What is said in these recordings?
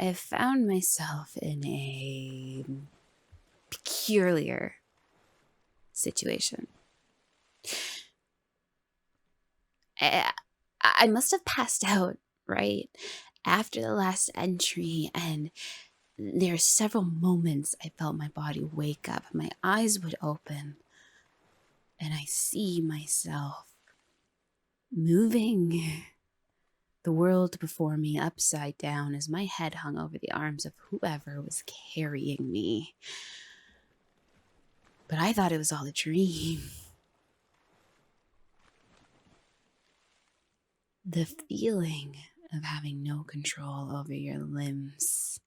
I have found myself in a peculiar situation. I must have passed out right after the last entry, and there are several moments I felt my body wake up. My eyes would open, and I see myself moving the world before me upside down as my head hung over the arms of whoever was carrying me. But I thought it was all a dream. The feeling of having no control over your limbs.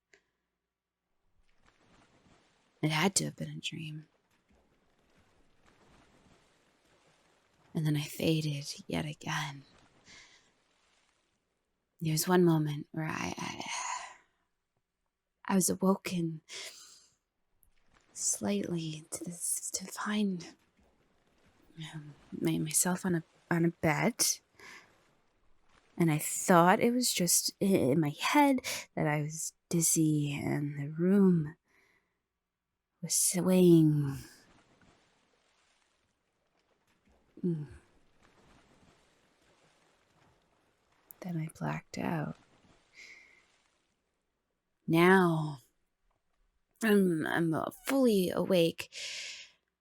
It had to have been a dream. And then I faded yet again. There was one moment where I was awoken slightly to find myself on a bed, and I thought it was just in my head that I was dizzy, and the room was swaying. Then I blacked out. Now I'm fully awake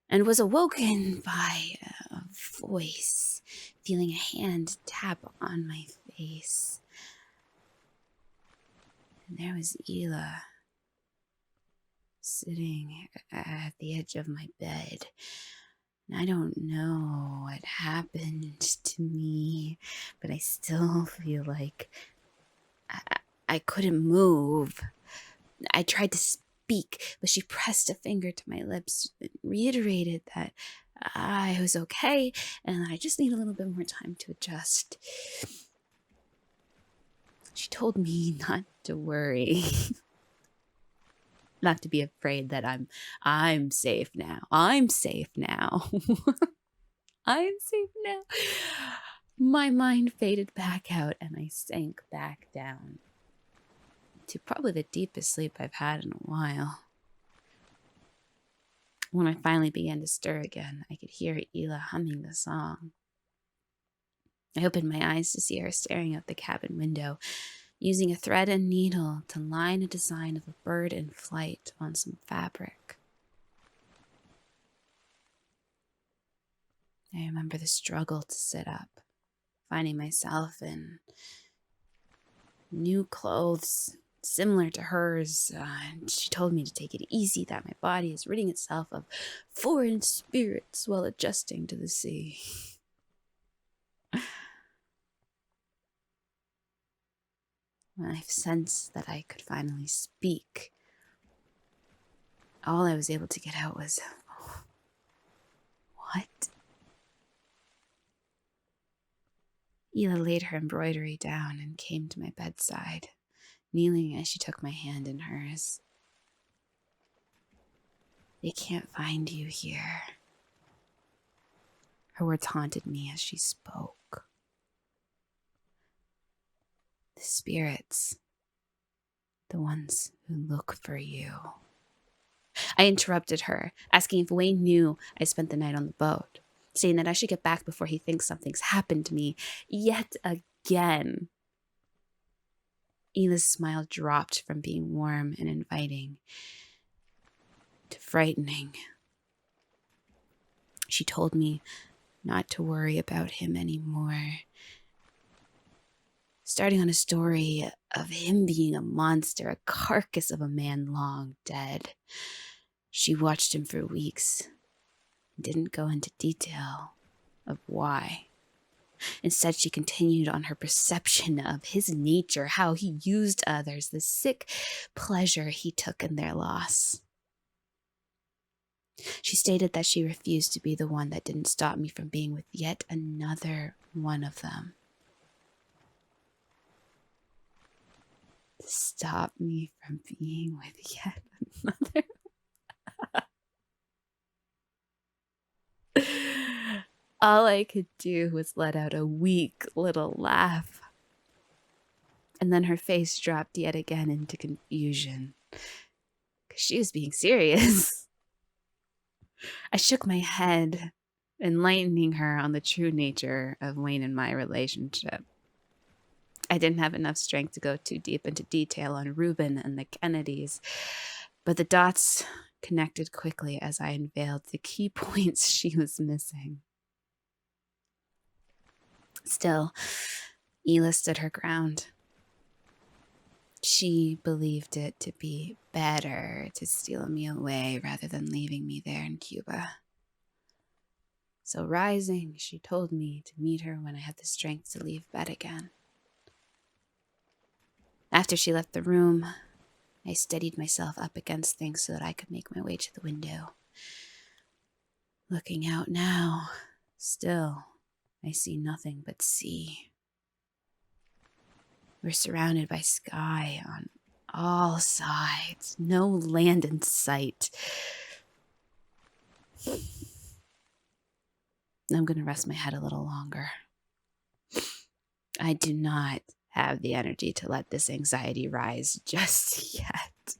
and was awoken by a voice, feeling a hand tap on my face. And there was Isla sitting at the edge of my bed. And I don't know what happened to me, but I still feel like I couldn't move. I tried to speak, but she pressed a finger to my lips and reiterated that I was okay and I just need a little bit more time to adjust. She told me not to worry. Not to be afraid that I'm safe now. I'm safe now. I'm safe now. My mind faded back out and I sank back down to probably the deepest sleep I've had in a while. When I finally began to stir again, I could hear Isla humming the song. I opened my eyes to see her staring out the cabin window, using a thread and needle to line a design of a bird in flight on some fabric. I remember the struggle to sit up, finding myself in new clothes similar to hers, and she told me to take it easy, that my body is ridding itself of foreign spirits while adjusting to the sea. When I sensed that I could finally speak, all I was able to get out was, "What?" Isla laid her embroidery down and came to my bedside, kneeling as she took my hand in hers. "They can't find you here." Her words haunted me as she spoke. "The spirits, the ones who look for you." I interrupted her, asking if Wayne knew I spent the night on the boat, saying that I should get back before he thinks something's happened to me yet again. Ila's smile dropped from being warm and inviting to frightening. She told me not to worry about him anymore, starting on a story of him being a monster, a carcass of a man long dead. She watched him for weeks and didn't go into detail of why. Instead, she continued on her perception of his nature, how he used others, the sick pleasure he took in their loss. She stated that she refused to be the one that didn't stop me from being with yet another one of them. To stop me from being with yet another. All I could do was let out a weak little laugh. And then her face dropped yet again into confusion. 'Cause she was being serious. I shook my head, enlightening her on the true nature of Wayne and my relationship. I didn't have enough strength to go too deep into detail on Reuben and the Kennedys, but the dots connected quickly as I unveiled the key points she was missing. Still, Isla stood her ground. She believed it to be better to steal me away rather than leaving me there in Cuba. So rising, she told me to meet her when I had the strength to leave bed again. After she left the room, I steadied myself up against things so that I could make my way to the window. Looking out now, still, I see nothing but sea. We're surrounded by sky on all sides, no land in sight. I'm going to rest my head a little longer. I do not have the energy to let this anxiety rise just yet.